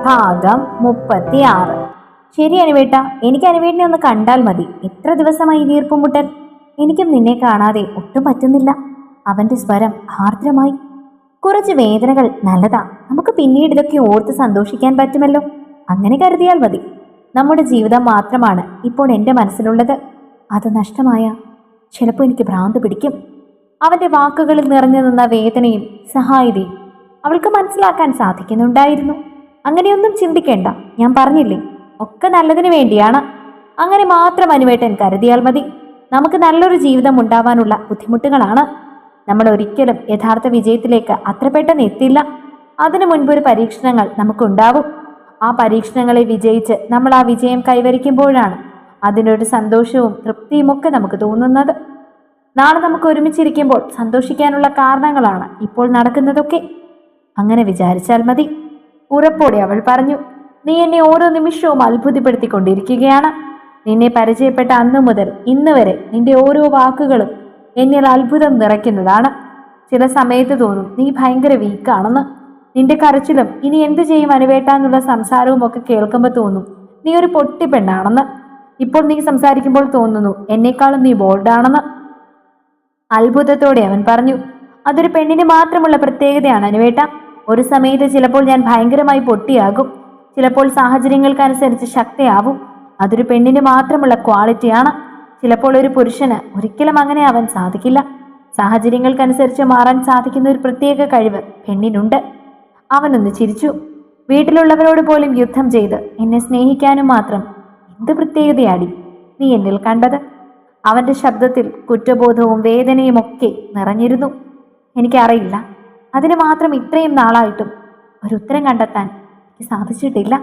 ഭാഗം 36. ശരി അനുവേട്ട, എനിക്ക് അനുവേട്ടനെ ഒന്ന് കണ്ടാൽ മതി. എത്ര ദിവസമായി നീർപ്പുമുട്ടൻ. എനിക്കും നിന്നെ കാണാതെ ഒട്ടും പറ്റുന്നില്ല. അവന്റെ സ്വരം ആർദ്രമായി. കുറച്ച് വേദനകൾ നല്ലതാ, നമുക്ക് പിന്നീട് ഇതൊക്കെ ഓർത്ത് സന്തോഷിക്കാൻ പറ്റുമല്ലോ. അങ്ങനെ കരുതിയാൽ മതി. നമ്മുടെ ജീവിതം മാത്രമാണ് ഇപ്പോൾ എൻ്റെ മനസ്സിലുള്ളത്. അത് നഷ്ടമായ ചിലപ്പോൾ എനിക്ക് ഭ്രാന്ത് പിടിക്കും. അവന്റെ വാക്കുകളിൽ നിറഞ്ഞു നിന്ന വേദനയും സഹായതയും അവൾക്ക് മനസ്സിലാക്കാൻ സാധിക്കുന്നുണ്ടായിരുന്നു. അങ്ങനെയൊന്നും ചിന്തിക്കേണ്ട, ഞാൻ പറഞ്ഞില്ലേ, ഒക്കെ നല്ലതിന് വേണ്ടിയാണ്. അങ്ങനെ മാത്രം അനുവേട്ടൻ കരുതിയാൽ മതി. നമുക്ക് നല്ലൊരു ജീവിതം ഉണ്ടാവാനുള്ള ബുദ്ധിമുട്ടുകളാണ്. നമ്മൾ ഒരിക്കലും യഥാർത്ഥ വിജയത്തിലേക്ക് അത്ര പെട്ടെന്ന് എത്തില്ല. അതിനു മുൻപൊരു പരീക്ഷണങ്ങൾ നമുക്കുണ്ടാവും. ആ പരീക്ഷണങ്ങളെ വിജയിച്ച് നമ്മൾ ആ വിജയം കൈവരിക്കുമ്പോഴാണ് അതിനൊരു സന്തോഷവും തൃപ്തിയും ഒക്കെ നമുക്ക് തോന്നുന്നത്. നാളെ നമുക്ക് ഒരുമിച്ചിരിക്കുമ്പോൾ സന്തോഷിക്കാനുള്ള കാരണങ്ങളാണ് ഇപ്പോൾ നടക്കുന്നതൊക്കെ. അങ്ങനെ വിചാരിച്ചാൽ മതി. ഉറപ്പോടെ അവൾ പറഞ്ഞു. നീ എന്നെ ഓരോ നിമിഷവും അത്ഭുതപ്പെടുത്തിക്കൊണ്ടിരിക്കുകയാണ്. നിന്നെ പരിചയപ്പെട്ട അന്നു മുതൽ ഇന്ന് വരെ നിന്റെ ഓരോ വാക്കുകളും എന്നിൽ അത്ഭുതം നിറയ്ക്കുന്നതാണ്. ചില സമയത്ത് തോന്നും നീ ഭയങ്കര വീക്കാണെന്ന്. നിന്റെ കരച്ചിലും ഇനി എന്ത് ചെയ്യും അനുവേട്ടാന്നുള്ള സംസാരവും ഒക്കെ കേൾക്കുമ്പോൾ തോന്നും നീ ഒരു പൊട്ടിപ്പെണ്ണാണെന്ന്. ഇപ്പോൾ നീ സംസാരിക്കുമ്പോൾ തോന്നുന്നു എന്നെക്കാളും നീ ബോൾഡാണെന്ന്. അത്ഭുതത്തോടെ അവൻ പറഞ്ഞു. അതൊരു പെണ്ണിന് മാത്രമുള്ള പ്രത്യേകതയാണ് അനുവേട്ട. ഒരു സമയത്ത് ചിലപ്പോൾ ഞാൻ ഭയങ്കരമായി പൊട്ടിയാകും, ചിലപ്പോൾ സാഹചര്യങ്ങൾക്കനുസരിച്ച് ശക്തിയാവും. അതൊരു പെണ്ണിന് മാത്രമുള്ള ക്വാളിറ്റിയാണ്. ചിലപ്പോൾ ഒരു പുരുഷന് ഒരിക്കലും അങ്ങനെ ആവാൻ സാധിക്കില്ല. സാഹചര്യങ്ങൾക്കനുസരിച്ച് മാറാൻ സാധിക്കുന്ന ഒരു പ്രത്യേക കഴിവ് പെണ്ണിനുണ്ട്. അവനൊന്ന് ചിരിച്ചു. വീട്ടിലുള്ളവരോട് പോലും യുദ്ധം ചെയ്ത് എന്നെ സ്നേഹിക്കാനും മാത്രം എന്ത് പ്രത്യേകതയാടി നീ എന്നിൽ കണ്ടത്? അവന്റെ ശബ്ദത്തിൽ കുറ്റബോധവും വേദനയും ഒക്കെ നിറഞ്ഞിരുന്നു. എനിക്കറിയില്ല, അതിന് മാത്രം ഇത്രയും നാളായിട്ടും ഒരു ഉത്തരം കണ്ടെത്താൻ എനിക്ക് സാധിച്ചിട്ടില്ല.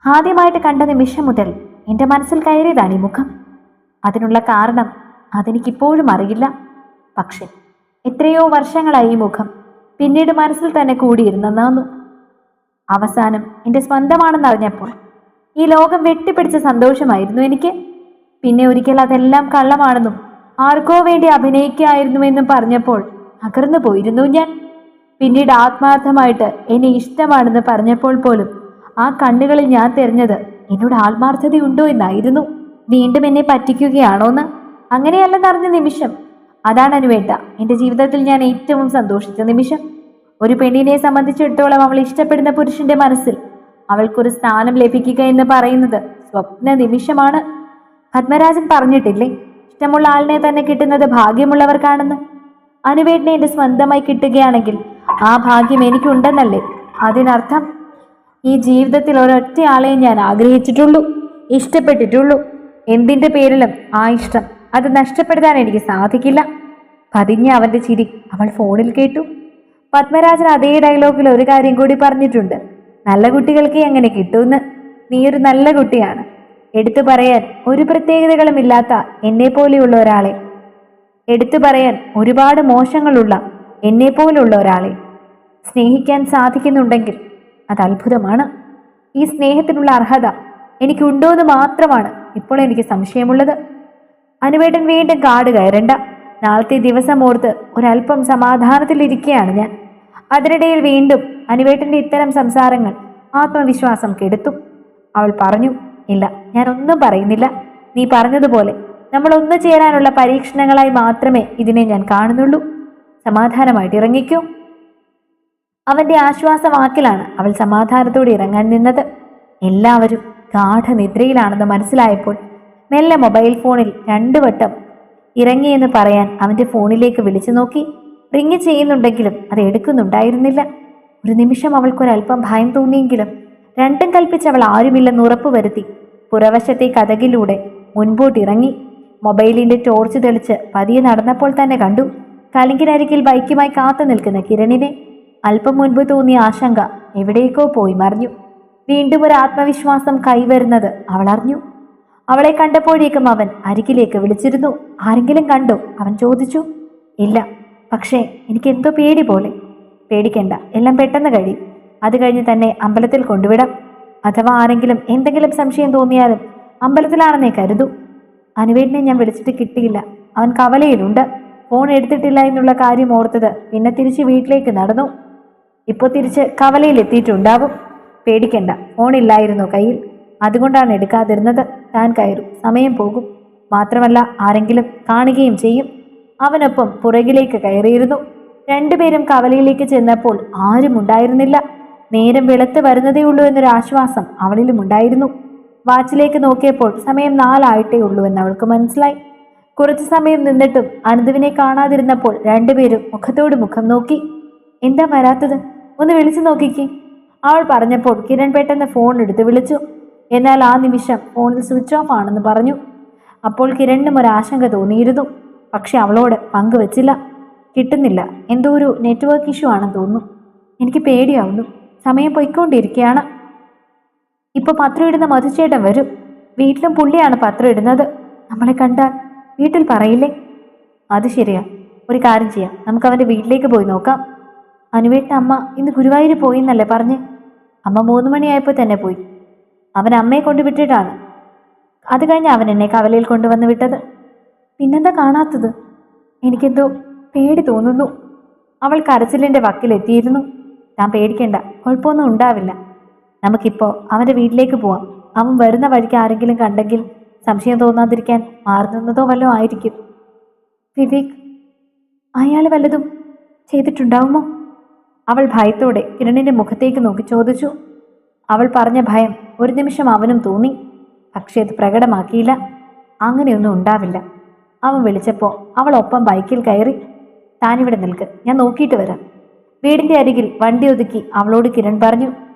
ആദ്യമായിട്ട് കണ്ട നിമിഷം മുതൽ എൻ്റെ മനസ്സിൽ കയറിയതാണ് ഈ മുഖം. അതിനുള്ള കാരണം അതെനിക്കിപ്പോഴും അറിയില്ല. പക്ഷെ എത്രയോ വർഷങ്ങളായി ഈ മുഖം പിന്നീട് മനസ്സിൽ തന്നെ കൂടിയിരുന്നെന്നു. അവസാനം എൻ്റെ സ്വന്തമാണെന്നറിഞ്ഞപ്പോൾ ഈ ലോകം വെട്ടിപ്പിടിച്ച സന്തോഷമായിരുന്നു എനിക്ക്. പിന്നെ ഒരിക്കൽ അതെല്ലാം കള്ളമാണെന്നും ആർക്കോ വേണ്ടി അഭിനയിക്കായിരുന്നുവെന്നും പറഞ്ഞപ്പോൾ അകർന്നു പോയിരുന്നു ഞാൻ. പിന്നീട് ആത്മാർത്ഥമായിട്ട് എന്നെ ഇഷ്ടമാണെന്ന് പറഞ്ഞപ്പോൾ പോലും ആ കണ്ണുകളിൽ ഞാൻ തെരഞ്ഞത് എന്നോട് ആത്മാർത്ഥതയുണ്ടോ എന്നായിരുന്നു. വീണ്ടും എന്നെ പറ്റിക്കുകയാണോന്ന്. അങ്ങനെയല്ലെന്നറിഞ്ഞ നിമിഷം അതാണ് അനുവേട്ട എൻ്റെ ജീവിതത്തിൽ ഞാൻ ഏറ്റവും സന്തോഷിച്ച നിമിഷം. ഒരു പെണ്ണിനെ സംബന്ധിച്ചിടത്തോളം അവൾ ഇഷ്ടപ്പെടുന്ന പുരുഷന്റെ മനസ്സിൽ അവൾക്കൊരു സ്ഥാനം ലഭിക്കുക എന്ന് പറയുന്നത് സ്വപ്ന നിമിഷമാണ്. പത്മരാജൻ പറഞ്ഞിട്ടില്ലേ, ഇഷ്ടമുള്ള ആളിനെ തന്നെ കിട്ടുന്നത് ഭാഗ്യമുള്ളവർക്കാണെന്ന്. അനുവേട്ടനെ എൻ്റെ സ്വന്തമായി കിട്ടുകയാണെങ്കിൽ ആ ഭാഗ്യം എനിക്കുണ്ടെന്നല്ലേ അതിനർത്ഥം? ഈ ജീവിതത്തിൽ ഒരൊറ്റ ആളെയും ഞാൻ ആഗ്രഹിച്ചിട്ടുള്ളൂ, ഇഷ്ടപ്പെട്ടിട്ടുള്ളൂ. എന്തിൻ്റെ പേരിലും ആ ഇഷ്ടം അത് നഷ്ടപ്പെടുത്താൻ എനിക്ക് സാധിക്കില്ല. പതിഞ്ഞ അവന്റെ ചിരി അവൾ ഫോണിൽ കേട്ടു. പത്മരാജൻ അതേ ഡയലോഗിൽ ഒരു കാര്യം കൂടി പറഞ്ഞിട്ടുണ്ട്. നല്ല കുട്ടികൾക്ക് എങ്ങനെ കിട്ടുമെന്ന്. നീ ഒരു നല്ല കുട്ടിയാണ്. എടുത്തു പറയാൻ ഒരു പ്രത്യേകതകളും ഇല്ലാത്ത എന്നെ പോലെയുള്ള ഒരാളെ, എടുത്തു പറയാൻ ഒരുപാട് മോശങ്ങളുള്ള എന്നെ പോലുള്ള ഒരാളെ സ്നേഹിക്കാൻ സാധിക്കുന്നുണ്ടെങ്കിൽ അത് അത്ഭുതമാണ്. ഈ സ്നേഹത്തിനുള്ള അർഹത എനിക്കുണ്ടോയെന്ന് മാത്രമാണ് ഇപ്പോൾ എനിക്ക് സംശയമുള്ളത്. അനുവേട്ടൻ വീണ്ടും കാട് കയറണ്ട. നാളത്തെ ദിവസം ഓർത്ത് ഒരല്പം സമാധാനത്തിലിരിക്കുകയാണ് ഞാൻ. അതിനിടയിൽ വീണ്ടും അനുവേട്ടന്റെ ഇത്തരം സംസാരങ്ങൾ ആത്മവിശ്വാസം കെടുത്തു. അവൾ പറഞ്ഞു. ഇല്ല, ഞാൻ ഒന്നും പറയുന്നില്ല. നീ പറഞ്ഞതുപോലെ നമ്മൾ ഒന്നു ചേരാനുള്ള പരീക്ഷണങ്ങളായി മാത്രമേ ഇതിനെ ഞാൻ കാണുന്നുള്ളൂ. സമാധാനമായിട്ട് ഇറങ്ങിക്കൂ. അവന്റെ ആശ്വാസവാക്കിലാണ് അവൾ സമാധാനത്തോടെ ഇറങ്ങാൻ നിന്നത്. എല്ലാവരും ഗാഠനിദ്രയിലാണെന്ന് മനസ്സിലായപ്പോൾ മെല്ലെ മൊബൈൽ ഫോണിൽ 2 വട്ടം ഇറങ്ങിയെന്ന് പറയാൻ അവന്റെ ഫോണിലേക്ക് വിളിച്ചു നോക്കി. റിങ് ചെയ്യുന്നുണ്ടെങ്കിലും അത് എടുക്കുന്നുണ്ടായിരുന്നില്ല. ഒരു നിമിഷം അവൾക്കൊരല്പം ഭയം തോന്നിയെങ്കിലും രണ്ടും കൽപ്പിച്ച് അവൾ ആരുമില്ലെന്ന് ഉറപ്പുവരുത്തി പുറവശത്തെ കതകിലൂടെ മുൻപോട്ടിറങ്ങി. മൊബൈലിന്റെ ടോർച്ച് തെളിച്ച് പതിയെ നടന്നപ്പോൾ തന്നെ കണ്ടു കലിങ്കിനരികിൽ ബൈക്കുമായി കാത്തു നിൽക്കുന്ന കിരണിനെ. അല്പം മുൻപ് തോന്നിയ ആശങ്ക എവിടേക്കോ പോയി മറിഞ്ഞു. വീണ്ടും ഒരു ആത്മവിശ്വാസം കൈവരുന്നത് അവൾ അറിഞ്ഞു. അവളെ കണ്ടപ്പോഴേക്കും അവൻ അരികിലേക്ക് വിളിച്ചിരുന്നു. ആരെങ്കിലും കണ്ടോ? അവൻ ചോദിച്ചു. ഇല്ല, പക്ഷേ എനിക്ക് എന്തോ പേടി പോലെ. പേടിക്കണ്ട, എല്ലാം പെട്ടെന്ന് കഴിയും. അത് കഴിഞ്ഞ് തന്നെ അമ്പലത്തിൽ കൊണ്ടുവിടാം. അഥവാ ആരെങ്കിലും എന്തെങ്കിലും സംശയം തോന്നിയാലും അമ്പലത്തിലാണെന്നേ കരുതൂ. അനുവേട്ടനെ ഞാൻ വിളിച്ചിട്ട് കിട്ടിയില്ല. അവൻ കവലയിലുണ്ട്. ഫോൺ എടുത്തിട്ടില്ല എന്നുള്ള കാര്യം ഓർത്തത് പിന്നെ തിരിച്ച് വീട്ടിലേക്ക് നടന്നു. ഇപ്പോൾ തിരിച്ച് കവലയിൽ എത്തിയിട്ടുണ്ടാവും. പേടിക്കണ്ട, ഫോണില്ലായിരുന്നു കയ്യിൽ, അതുകൊണ്ടാണ് എടുക്കാതിരുന്നത്. താൻ കയറും, സമയം പോകും. മാത്രമല്ല ആരെങ്കിലും കാണുകയും ചെയ്യും. അവനൊപ്പം പുറകിലേക്ക് കയറിയിരുന്നു. രണ്ടുപേരും കവലയിലേക്ക് ചെന്നപ്പോൾ ആരും ഉണ്ടായിരുന്നില്ല. നേരം വെളുത്ത് വരുന്നതേയുള്ളൂ എന്നൊരു ആശ്വാസം അവളിലും ഉണ്ടായിരുന്നു. വാച്ചിലേക്ക് നോക്കിയപ്പോൾ സമയം 4 ആയിട്ടേ ഉള്ളൂ എന്ന് അവൾക്ക് മനസ്സിലായി. കുറച്ചു സമയം നിന്നിട്ടും അനന്തുവിനെ കാണാതിരുന്നപ്പോൾ രണ്ടുപേരും മുഖത്തോട് മുഖം നോക്കി. എന്താ വരാത്തത്? ഒന്ന് വിളിച്ചു നോക്കിക്കേ, അവൾ പറഞ്ഞപ്പോൾ കിരൺ പെട്ടെന്ന് ഫോൺ എടുത്ത് വിളിച്ചു. എന്നാൽ ആ നിമിഷം ഫോണിൽ സ്വിച്ച് ഓഫ് ആണെന്ന് പറഞ്ഞു. അപ്പോൾ കിരണിനും ഒരാശങ്ക തോന്നിയിരുന്നു. പക്ഷെ അവളോട് പങ്കുവച്ചില്ല. കിട്ടുന്നില്ല, എന്തോ ഒരു നെറ്റ്വർക്ക് ഇഷ്യൂ ആണെന്ന് തോന്നുന്നു. എനിക്ക് പേടിയാവുന്നു. സമയം പൊയ്ക്കൊണ്ടിരിക്കുകയാണ്. ഇപ്പോൾ പത്രം ഇടുന്ന മധുചേട്ടൻ വരും. വീട്ടിലും പുള്ളിയാണ് പത്രം ഇടുന്നത്. നമ്മളെ കണ്ടാൽ വീട്ടിൽ പറയില്ലേ? അത് ശരിയാ. ഒരു കാര്യം ചെയ്യാം, നമുക്ക് അവൻ്റെ വീട്ടിലേക്ക് പോയി നോക്കാം. അനുവേട്ട അമ്മ ഇന്ന് ഗുരുവായൂർ പോയി എന്നല്ലേ പറഞ്ഞ്? അമ്മ 3 മണിയായപ്പോൾ തന്നെ പോയി. അവൻ അമ്മയെ കൊണ്ടുവിട്ടിട്ടാണ്. അത് കഴിഞ്ഞ് അവൻ എന്നെ കവലയിൽ കൊണ്ടുവന്ന് വിട്ടത്. പിന്നെന്താ കാണാത്തത്? എനിക്കെന്തോ പേടി തോന്നുന്നു. അവൾ കരച്ചിലിൻ്റെ വക്കിലെത്തിയിരുന്നു. താൻ പേടിക്കേണ്ട, കുഴപ്പമൊന്നും ഉണ്ടാവില്ല. നമുക്കിപ്പോൾ അവൻ്റെ വീട്ടിലേക്ക് പോവാം. അവൻ വരുന്ന വഴിക്ക് ആരെങ്കിലും കണ്ടെങ്കിൽ സംശയം തോന്നാതിരിക്കാൻ മാറി നിന്നതോ വല്ലതും ആയിരിക്കും. വിവേക് അയാൾ വല്ലതും ചെയ്തിട്ടുണ്ടാവുമോ? അവൾ ഭയത്തോടെ കിരണിൻ്റെ മുഖത്തേക്ക് നോക്കി ചോദിച്ചു. അവൾ പറഞ്ഞ ഭയം ഒരു നിമിഷം അവനും തോന്നി. പക്ഷേ അത് പ്രകടമാക്കിയില്ല. അങ്ങനെയൊന്നും ഉണ്ടാവില്ല. അവൻ വിളിച്ചപ്പോൾ അവൾ ഒപ്പം ബൈക്കിൽ കയറി. താനിവിടെ നിൽക്ക്, ഞാൻ നോക്കിയിട്ട് വരാം. വീടിൻ്റെ അരികിൽ വണ്ടി ഒതുക്കി അവളോട് കിരൺ പറഞ്ഞു.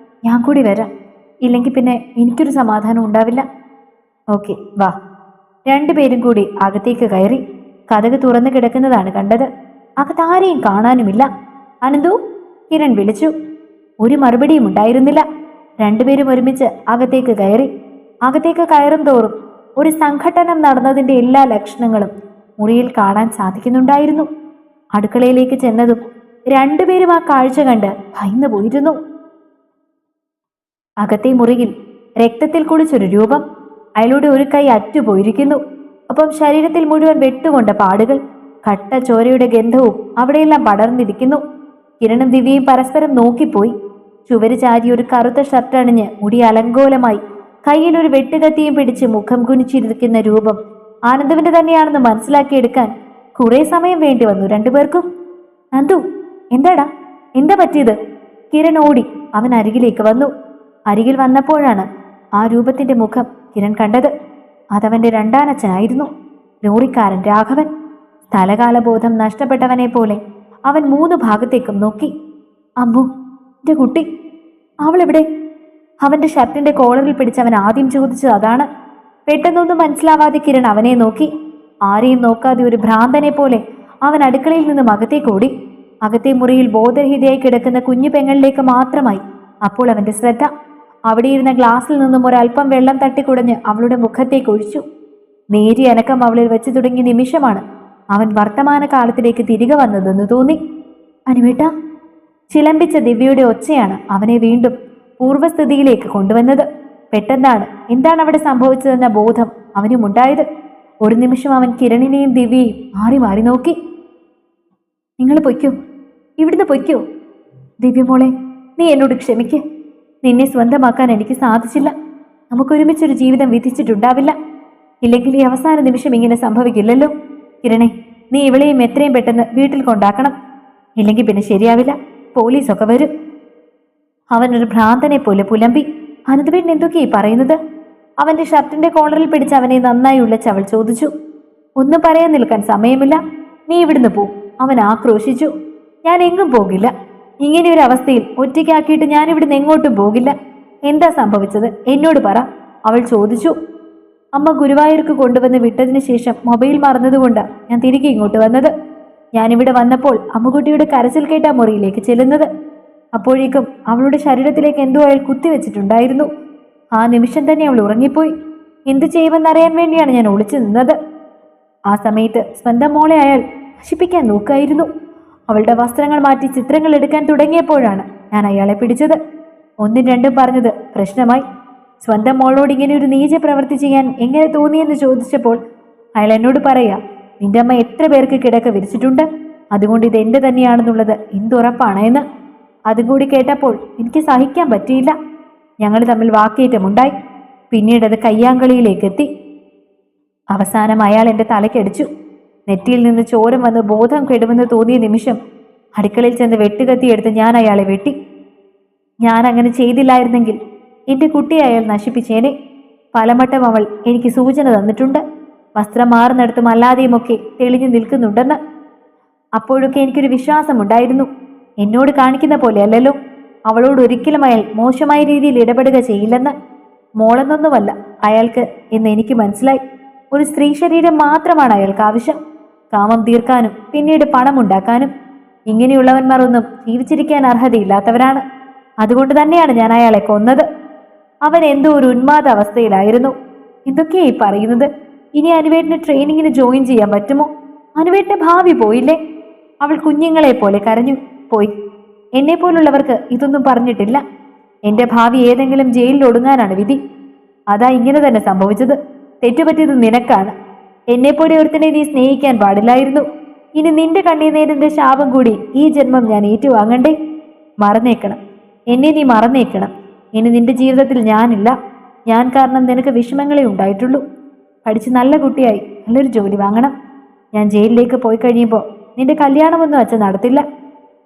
ഞാൻ കൂടി വരാം, ഇല്ലെങ്കിൽ പിന്നെ എനിക്കൊരു സമാധാനം ഉണ്ടാവില്ല. ഓക്കെ, വാ. രണ്ടുപേരും കൂടി അകത്തേക്ക് കയറി. കതക് തുറന്നു കിടക്കുന്നതാണ് കണ്ടത്. അകത്താരെയും കാണാനുമില്ല. അനന്തു, കിരൺ വിളിച്ചു. ഒരു മറുപടിയും ഉണ്ടായിരുന്നില്ല. രണ്ടുപേരും ഒരുമിച്ച് അകത്തേക്ക് കയറി. അകത്തേക്ക് കയറും തോറും ഒരു സംഘട്ടനം നടന്നതിൻ്റെ എല്ലാ ലക്ഷണങ്ങളും മുറിയിൽ കാണാൻ സാധിക്കുന്നുണ്ടായിരുന്നു. അടുക്കളയിലേക്ക് ചെന്നതും രണ്ടുപേരും ആ കാഴ്ച കണ്ട് ഭയന്നു പോയിരുന്നു. അകത്തെ മുറിയിൽ രക്തത്തിൽ കുളിച്ചൊരു രൂപം. അയാളുടെ ഒരു കൈ അറ്റുപോയിരിക്കുന്നു. ഒപ്പം ശരീരത്തിൽ മുഴുവൻ വെട്ടുകൊണ്ട പാടുകൾ. കട്ട ചോരയുടെ ഗന്ധവും അവിടെയെല്ലാം പടർന്നിരിക്കുന്നു. കിരണും ദിവ്യയും പരസ്പരം നോക്കിപ്പോയി. ചുവര് ചാരി ഒരു കറുത്ത ഷർട്ട് അണിഞ്ഞ് മുടി അലങ്കോലമായി കയ്യിലൊരു വെട്ടുകത്തിയും പിടിച്ച് മുഖം കുനിച്ചിരിക്കുന്ന രൂപം ആനന്ദവിന്റെ തന്നെയാണെന്ന് മനസ്സിലാക്കിയെടുക്കാൻ കുറെ സമയം വേണ്ടി വന്നു രണ്ടുപേർക്കും. നന്ദു, എന്താടാ, എന്താ പറ്റിയത്? കിരൺ ഓടി അവൻ അരികിലേക്ക് വന്നു. അരികിൽ വന്നപ്പോഴാണ് ആ രൂപത്തിന്റെ മുഖം കിരൺ കണ്ടത്. അതവന്റെ രണ്ടാനച്ഛനായിരുന്നു, ലോറിക്കാരൻ രാഘവൻ. സ്ഥലകാലബോധം നഷ്ടപ്പെട്ടവനെ പോലെ അവൻ 3 ഭാഗത്തേക്കും നോക്കി. അമ്മു, എന്റെ കുട്ടി, അവളെവിടെ? അവന്റെ ഷർട്ടിന്റെ കോളറിൽ പിടിച്ച് അവൻ ആദ്യം ചോദിച്ചത് അതാണ്. പെട്ടെന്നൊന്നും മനസ്സിലാവാതെ കിരൺ അവനെ നോക്കി. ആരെയും നോക്കാതെ ഒരു ഭ്രാന്തനെ പോലെ അവൻ അടുക്കളയിൽ നിന്നും അകത്തേക്ക് ഓടി. അകത്തെ മുറിയിൽ ബോധരഹിതയായി കിടക്കുന്ന കുഞ്ഞു പെങ്ങളിലേക്ക് മാത്രമായി അപ്പോൾ അവന്റെ ശ്രദ്ധ. അവിടെയിരുന്ന ഗ്ലാസ്സിൽ നിന്നും ഒരൽപ്പം വെള്ളം തട്ടിക്കുടഞ്ഞ് അവളുടെ മുഖത്തേക്ക് ഒഴിച്ചു. നേരിയ അനക്കം അവളിൽ വെച്ച് തുടങ്ങിയ നിമിഷമാണ് അവൻ വർത്തമാനകാലത്തിലേക്ക് തിരികെ വന്നതെന്ന് തോന്നി. അനുവേട്ട, ചിലമ്പിച്ച ദിവ്യയുടെ ഒച്ചയാണ് അവനെ വീണ്ടും പൂർവ്വസ്ഥിതിയിലേക്ക് കൊണ്ടുവന്നത്. പെട്ടെന്നാണ് എന്താണ് അവിടെ സംഭവിച്ചതെന്ന ബോധം അവനുമുണ്ടായത്. ഒരു നിമിഷം അവൻ കിരണിനെയും ദിവ്യയും മാറി മാറി നോക്കി. നിങ്ങൾ പൊയ്ക്കോ, ഇവിടുന്ന് പൊയ്ക്കോ. ദിവ്യമോളെ, നീ എന്നോട് ക്ഷമിക്ക്. നിന്നെ സ്വന്തമാക്കാൻ എനിക്ക് സാധിച്ചില്ല. നമുക്കൊരുമിച്ചൊരു ജീവിതം വിധിച്ചിട്ടുണ്ടാവില്ല. ഇല്ലെങ്കിൽ ഈ അവസാന നിമിഷം ഇങ്ങനെ സംഭവിക്കില്ലല്ലോ. കിരണേ, നീ ഇവളെയും എത്രയും പെട്ടെന്ന് വീട്ടിൽ കൊണ്ടാക്കണം. ഇല്ലെങ്കിൽ പിന്നെ ശരിയാവില്ല, പോലീസൊക്കെ വരും. അവനൊരു ഭ്രാന്തനെ പോലെ പുലമ്പി. അനന്തവേട്ടൻ എന്തൊക്കെയായി പറയുന്നത്? അവന്റെ ഷർട്ടിന്റെ കോളറിൽ പിടിച്ച് അവനെ നന്നായി ഉള്ളച്ച് അവൾ ചോദിച്ചു. ഒന്നും പറയാൻ നിൽക്കാൻ സമയമില്ല, നീ ഇവിടുന്ന് പോ, അവൻ ആക്രോശിച്ചു. ഞാൻ എങ്ങും പോകില്ല. ഇങ്ങനെയൊരു അവസ്ഥയിൽ ഒറ്റയ്ക്കാക്കിയിട്ട് ഞാൻ ഇവിടുന്ന് എങ്ങോട്ടും പോകില്ല. എന്താ സംഭവിച്ചത് എന്നോട് പറ, അവൾ ചോദിച്ചു. അമ്മ ഗുരുവായൂർക്ക് കൊണ്ടുവന്ന് വിട്ടതിന് ശേഷം മൊബൈൽ മറന്നതുകൊണ്ട് ഞാൻ തിരികെ ഇങ്ങോട്ട് വന്നത്. ഞാനിവിടെ വന്നപ്പോൾ അമ്മുകുട്ടിയുടെ കരച്ചിൽ കേട്ട മുറിയിലേക്ക് ചെല്ലുന്നത്. അപ്പോഴേക്കും അവളുടെ ശരീരത്തിലേക്ക് എന്തോ അയാൾ കുത്തിവെച്ചിട്ടുണ്ടായിരുന്നു. ആ നിമിഷം തന്നെ അവൾ ഉറങ്ങിപ്പോയി. എന്ത് ചെയ്യുമെന്നറിയാൻ വേണ്ടിയാണ് ഞാൻ ഒളിച്ചു നിന്നത്. ആ സമയത്ത് സ്വന്തം മോളെ അയാൾ നശിപ്പിക്കാൻ നോക്കായിരുന്നു. അവളുടെ വസ്ത്രങ്ങൾ മാറ്റി ചിത്രങ്ങൾ എടുക്കാൻ തുടങ്ങിയപ്പോഴാണ് ഞാൻ അയാളെ പിടിച്ചത്. 1ഉം 2ഉം പറഞ്ഞത് പ്രശ്നമായി. സ്വന്തം മോളോട് ഇങ്ങനെ ഒരു നീച പ്രവൃത്തി ചെയ്യാൻ എങ്ങനെ തോന്നിയെന്ന് ചോദിച്ചപ്പോൾ അയാൾ എന്നോട് പറയാ, നിന്റെ അമ്മ എത്ര പേർക്ക് കിടക്ക വിരിച്ചിട്ടുണ്ട്, അതുകൊണ്ട് ഇത് എൻ്റെ തന്നെയാണെന്നുള്ളത് എന്തുറപ്പാണ് എന്ന്. അതും കൂടി കേട്ടപ്പോൾ എനിക്ക് സഹിക്കാൻ പറ്റിയില്ല. ഞങ്ങൾ തമ്മിൽ വാക്കേറ്റമുണ്ടായി. പിന്നീട് അത് കയ്യാങ്കളിയിലേക്ക് എത്തി. അവസാനം അയാൾ എൻ്റെ തലയ്ക്കടിച്ചു. നെറ്റിയിൽ നിന്ന് ചോരം വന്ന് ബോധം കെടുമെന്ന് തോന്നിയ നിമിഷം അടുക്കളയിൽ ചെന്ന് വെട്ടുകത്തിയെടുത്ത് ഞാൻ അയാളെ വെട്ടി. ഞാൻ അങ്ങനെ ചെയ്തില്ലായിരുന്നെങ്കിൽ എൻ്റെ കുട്ടിയെ അയാൾ നശിപ്പിച്ചേനെ. പലവട്ടം അവൾ എനിക്ക് സൂചന തന്നിട്ടുണ്ട്, വസ്ത്രം മാറുന്നിടത്തും അല്ലാതെയുമൊക്കെ തെളിഞ്ഞു നിൽക്കുന്നുണ്ടെന്ന്. അപ്പോഴൊക്കെ എനിക്കൊരു വിശ്വാസമുണ്ടായിരുന്നു. എന്നോട് കാണിക്കുന്ന പോലെയല്ലല്ലോ, അവളോട് ഒരിക്കലും അയാൾ മോശമായ രീതിയിൽ ഇടപെടുക ചെയ്യില്ലെന്ന്. മോളെന്നൊന്നുമല്ല അയാൾക്ക് എന്ന് എനിക്ക് മനസ്സിലായി. ഒരു സ്ത്രീ ശരീരം മാത്രമാണ് അയാൾക്ക് ആവശ്യം, കാമം തീർക്കാനും പിന്നീട് പണമുണ്ടാക്കാനും. ഇങ്ങനെയുള്ളവന്മാർ ഒന്നും ജീവിച്ചിരിക്കാൻ അർഹതയില്ലാത്തവരാണ്. അതുകൊണ്ട് തന്നെയാണ് ഞാൻ അയാളെ കൊന്നത്. അവൻ എന്തോ ഒരു ഉന്മാദ അവസ്ഥയിലായിരുന്നു. എന്തൊക്കെയായി പറയുന്നത്? ഇനി അനുവേട്ടിന് ട്രെയിനിങ്ങിന് ജോയിൻ ചെയ്യാൻ പറ്റുമോ? അനുവേട്ടിന്റെ ഭാവി പോയില്ലേ? അവൾ കുഞ്ഞുങ്ങളെ പോലെ കരഞ്ഞു. പോയി. എന്നെ പോലുള്ളവർക്ക് ഇതൊന്നും പറഞ്ഞിട്ടില്ല. എന്റെ ഭാവി ഏതെങ്കിലും ജയിലിൽ ഒടുങ്ങാനാണ് വിധി. അതാ ഇങ്ങനെ തന്നെ സംഭവിച്ചത്. തെറ്റുപറ്റിയത് നിനക്കാണ്. എന്നെപ്പോലെ ഒരുത്തനെ നീ സ്നേഹിക്കാൻ പാടില്ലായിരുന്നു. ഇനി നിന്റെ കണ്ണീരിന്റെ ശാപം കൂടി ഈ ജന്മം ഞാൻ ഏറ്റുവാങ്ങണ്ടേ? മറന്നേക്കണം, എന്നെ നീ മറന്നേക്കണം. ഇനി നിന്റെ ജീവിതത്തിൽ ഞാനില്ല. ഞാൻ കാരണം നിനക്ക് വിഷമങ്ങളെ ഉണ്ടായിട്ടുള്ളൂ. പഠിച്ച് നല്ല കുട്ടിയായി നല്ലൊരു ജോലി വാങ്ങണം. ഞാൻ ജയിലിലേക്ക് പോയി കഴിയുമ്പോൾ നിന്റെ കല്യാണമൊന്നും അച്ഛൻ നടത്തില്ല.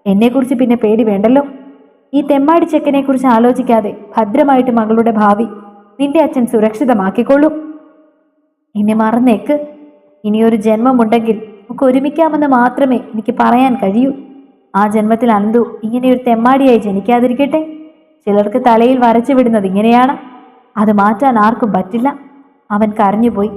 എന്നെക്കുറിച്ച് പിന്നെ പേടി വേണ്ടല്ലോ. ഈ തെമ്മാടി ചെക്കനെ കുറിച്ച് ആലോചിക്കാതെ ഭദ്രമായിട്ട് മകളുടെ ഭാവി നിന്റെ അച്ഛൻ സുരക്ഷിതമാക്കിക്കൊള്ളൂ. എന്നെ മറന്നേക്ക്. ഇനിയൊരു ജന്മമുണ്ടെങ്കിൽ നമുക്ക് ഒരുമിക്കാമെന്ന് മാത്രമേ എനിക്ക് പറയാൻ കഴിയൂ. ആ ജന്മത്തിൽ അനന്തു ഇങ്ങനെയൊരു തെമ്മാടിയായി ജനിക്കാതിരിക്കട്ടെ. ചിലർക്ക് തലയിൽ വരച്ചു വിടുന്നത് ഇങ്ങനെയാണ്. അത് മാറ്റാൻ ആർക്കും പറ്റില്ല. അവൻ കരഞ്ഞുപോയി.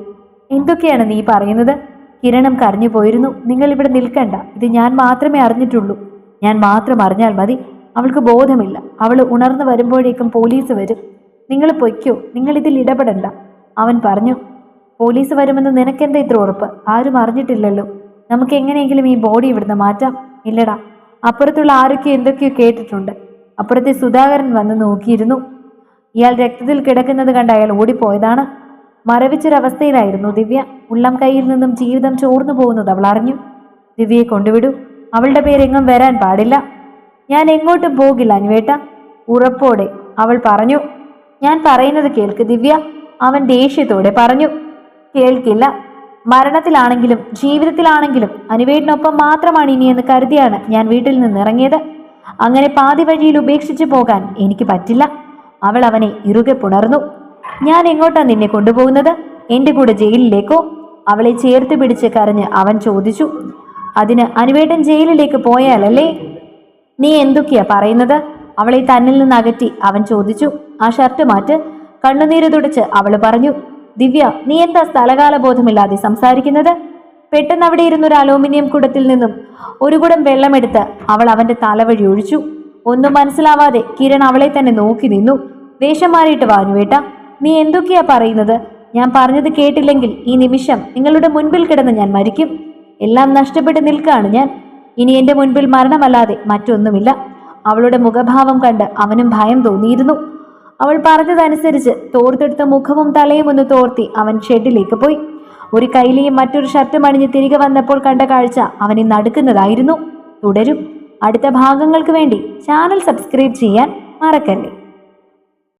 എന്തൊക്കെയാണ് നീ പറയുന്നത്? കിരണം കരഞ്ഞു പോയിരുന്നു. നിങ്ങൾ ഇവിടെ നിൽക്കണ്ട, ഇത് ഞാൻ മാത്രമേ അറിഞ്ഞിട്ടുള്ളൂ. ഞാൻ മാത്രം അറിഞ്ഞാൽ മതി. അവൾക്ക് ബോധമില്ല. അവൾ ഉണർന്നു വരുമ്പോഴേക്കും പോലീസ് വരും. നിങ്ങൾ പൊയ്ക്കോ, നിങ്ങൾ ഇതിൽ ഇടപെടണ്ട. അവൻ പറഞ്ഞു. പോലീസ് വരുമെന്ന് നിനക്കെന്താ ഇത്ര ഉറപ്പ്? ആരും അറിഞ്ഞിട്ടില്ലല്ലോ. നമുക്ക് എങ്ങനെയെങ്കിലും ഈ ബോഡി ഇവിടുന്ന് മാറ്റാം. ഇല്ലടാ, അപ്പുറത്തുള്ള ആരൊക്കെ എന്തൊക്കെയോ കേട്ടിട്ടുണ്ട്. അപ്പുറത്തെ സുധാകരൻ വന്ന് നോക്കിയിരുന്നു. ഇയാൾ രക്തത്തിൽ കിടക്കുന്നത് കണ്ട് അയാൾ ഓടിപ്പോയതാണ്. മരവിച്ചൊരവസ്ഥയിലായിരുന്നു ദിവ്യ. ഉള്ളം കൈയിൽ നിന്നും ജീവിതം ചോർന്നു പോകുന്നത് അവൾ അറിഞ്ഞു. ദിവ്യയെ കൊണ്ടുവിടൂ. അവളുടെ പേരെങ്ങും വരാൻ പാടില്ല. ഞാൻ എങ്ങോട്ടും പോകില്ല അനുവേട്ട, ഉറപ്പോടെ അവൾ പറഞ്ഞു. ഞാൻ പറയുന്നത് കേൾക്ക് ദിവ്യ, അവൻ ദേഷ്യത്തോടെ പറഞ്ഞു. കേൾക്കില്ല. മരണത്തിലാണെങ്കിലും ജീവിതത്തിലാണെങ്കിലും അനുവേട്ടിനൊപ്പം മാത്രമാണ് ഇനിയെന്ന് കരുതിയാണ് ഞാൻ വീട്ടിൽ നിന്ന് ഇറങ്ങിയത്. അങ്ങനെ പാതി വഴിയിൽ ഉപേക്ഷിച്ചു പോകാൻ എനിക്ക് പറ്റില്ല. അവൾ അവനെ ഇറുകെ പുണർന്നു. ഞാൻ എങ്ങോട്ടാ നിന്നെ കൊണ്ടുപോകുന്നത്? എന്റെ കൂടെ ജയിലിലേക്കോ? അവളെ ചേർത്ത് പിടിച്ച് കരഞ്ഞ് അവൻ ചോദിച്ചു. അതിന് അനുവേട്ടൻ ജയിലിലേക്ക് പോയാലല്ലേ? നീ എന്തൊക്കെയാ പറയുന്നത്? അവളെ തന്നിൽ നിന്ന് അകറ്റി അവൻ ചോദിച്ചു. ആ ഷർട്ട് മാറ്റ്. കണ്ണുനീര് തുടച്ച് അവൾ പറഞ്ഞു. ദിവ്യ, നീ എന്താ സ്ഥലകാല ബോധമില്ലാതെ സംസാരിക്കുന്നത്? പെട്ടെന്ന് അവിടെ ഇരുന്നൊരു അലൂമിനിയം കുടത്തിൽ നിന്നും ഒരു കുടം വെള്ളമെടുത്ത് അവൾ അവന്റെ തലവഴി ഒഴിച്ചു. ഒന്നും മനസ്സിലാവാതെ കിരൺ അവളെ തന്നെ നോക്കി നിന്നു. വേഷം മാറിയിട്ട് വാ അനുവേട്ട. നീ എന്തൊക്കെയാ പറയുന്നത്? ഞാൻ പറഞ്ഞത് കേട്ടില്ലെങ്കിൽ ഈ നിമിഷം നിങ്ങളുടെ മുൻപിൽ കിടന്ന് ഞാൻ മരിക്കും. എല്ലാം നഷ്ടപ്പെട്ട് നിൽക്കുകയാണ് ഞാൻ. ഇനി എന്റെ മുൻപിൽ മരണമല്ലാതെ മറ്റൊന്നുമില്ല. അവളുടെ മുഖഭാവം കണ്ട് അവനും ഭയം തോന്നിയിരുന്നു. അവൾ പറഞ്ഞതനുസരിച്ച് തോർത്തെടുത്ത മുഖവും തലയും ഒന്ന് തോർത്തി അവൻ ഷെഡിലേക്ക് പോയി. ഒരു കൈലിയും മറ്റൊരു ഷർട്ടും അണിഞ്ഞ് തിരികെ വന്നപ്പോൾ കണ്ട കാഴ്ച അവനെ നടുക്കുന്നതായിരുന്നു. തുടരും. അടുത്ത ഭാഗങ്ങൾക്ക് വേണ്ടി ചാനൽ സബ്സ്ക്രൈബ് ചെയ്യാൻ മറക്കല്ലേ.